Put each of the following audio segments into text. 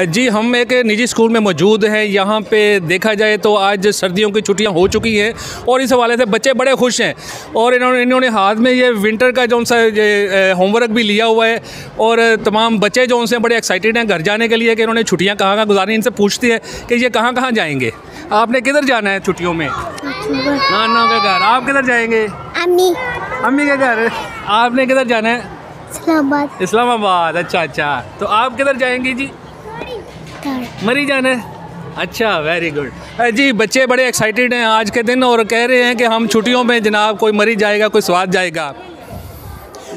जी, हम एक निजी स्कूल में मौजूद हैं। यहाँ पे देखा जाए तो आज सर्दियों की छुट्टियाँ हो चुकी हैं और इस हवाले से बच्चे बड़े खुश हैं और इन्होंने हाथ में ये विंटर का जो सा ये होमवर्क भी लिया हुआ है और तमाम बच्चे जो उनसे बड़े एक्साइटेड हैं घर जाने के लिए कि इन्होंने छुट्टियाँ कहाँ गुजारी। इनसे पूछते हैं कि ये कहाँ जाएंगे। आपने किधर जाना है छुट्टियों में? नाना के घर। आप किधर जाएंगे? अम्मी के घर। आपने किधर जाना है? इस्लामाबाद। अच्छा, तो आप किधर जाएंगी जी? मरी जाना है। अच्छा, वेरी गुड जी। बच्चे बड़े एक्साइटेड हैं आज के दिन और कह रहे हैं कि हम छुट्टियों में जनाब कोई मरी जाएगा, कोई स्वाद जाएगा।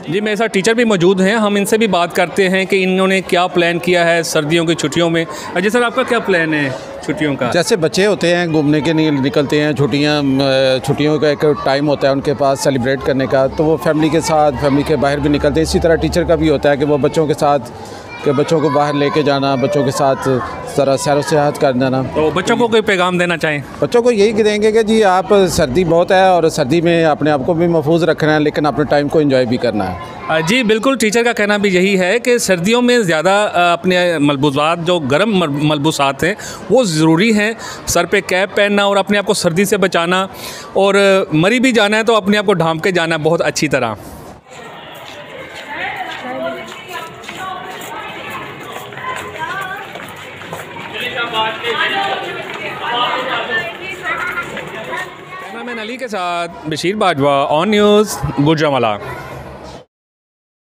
जी, मेरे साथ टीचर भी मौजूद हैं, हम इनसे भी बात करते हैं कि इन्होंने क्या प्लान किया है सर्दियों की छुट्टियों में। जी सर, आपका क्या प्लान है छुट्टियों का? जैसे बच्चे होते हैं घूमने के लिए निकलते हैं, छुट्टियों का एक टाइम होता है उनके पास सेलिब्रेट करने का, तो वो फैमिली के साथ फैमिली के बाहर भी निकलते हैं। इसी तरह टीचर का भी होता है कि वो बच्चों के साथ बच्चों को बाहर लेके जाना, बच्चों के साथ ज़रा सैर व सयाहत कर देना। तो बच्चों को कोई पैगाम देना चाहें? बच्चों को यही देंगे कि जी आप सर्दी बहुत है और सर्दी में अपने आप को भी महफूज रखना है, लेकिन अपने टाइम को एंजॉय भी करना है। जी बिल्कुल, टीचर का कहना भी यही है कि सर्दियों में ज़्यादा अपने मलबूसात जो गर्म मलबूसात हैं वो ज़रूरी हैं। सर पे कैप पहनना और अपने आप को सर्दी से बचाना, और मरी भी जाना है तो अपने आप को ढांप के जाना बहुत अच्छी तरह। कैमरामैन अली के साथ बशीर बाजवा, ऑन न्यूज़, गुजरांवाला।